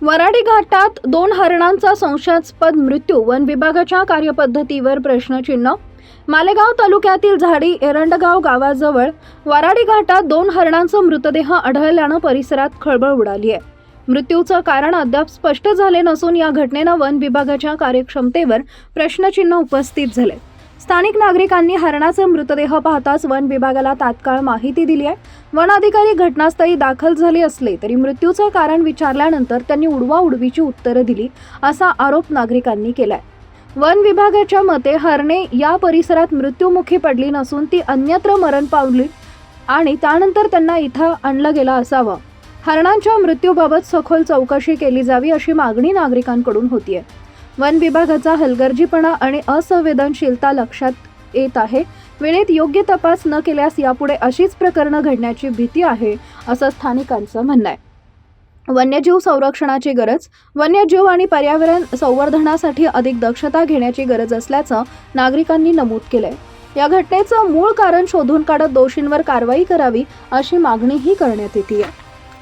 वराडी घाटात 2 हरणांचा संशयास्पद मृत्यू, वन विभागाच्या कार्यपद्धतीवर प्रश्नचिन्ह। मालेगाव तालुक्यातील झाडी एरंडगाव गावाजवळ वराडी घाटात 2 हरणांचा मृतदेह आढळल्यानं परिसरात खळबळ उडाली आहे। मृत्यूचं कारण अद्याप स्पष्ट झाले नसून या घटनेनं वन विभागाच्या कार्यक्षमतेवर प्रश्नचिन्ह उपस्थित झाले। स्थानिक नागरिकांनी हरणाचा मृतदेह पाहताच वन विभागाला तात्काळ माहिती दिली आहे। वन अधिकारी घटनास्थळी दाखल झाले असले तरी मृत्यूचं कारण विचारल्यानंतर त्यांनी उडवाउडवीची उत्तरं दिली असा आरोप नागरिकांनी केलाय। वन विभागाच्या मते हरणे या परिसरात मृत्युमुखी पडली नसून ती अन्यत्र मरण पावली आणि त्यानंतर त्यांना इथं आणलं गेलं असावं। हरणांच्या मृत्यूबाबत सखोल चौकशी केली जावी अशी मागणी नागरिकांकडून होतीये। वन विभागाचा हलगर्जीपणा आणि असंवेदनशीलता लक्षात येत आहे। वेळेत योग्य तपास न केल्यास यापुढे अशीच प्रकरणं घडण्याची भीती आहे असं स्थानिकांचं म्हणणं आहे। वन्यजीव संरक्षणाची गरज, वन्यजीव आणि पर्यावरण संवर्धनासाठी अधिक दक्षता घेण्याची गरज असल्याचं नागरिकांनी नमूद केलंय। या घटनेचं मूळ कारण शोधून काढत दोषींवर कारवाई करावी अशी मागणीही करण्यात येते।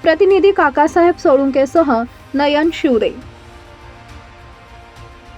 प्रतिनिधी काकासाहेब सोळुंकेसह नयन शिवरे।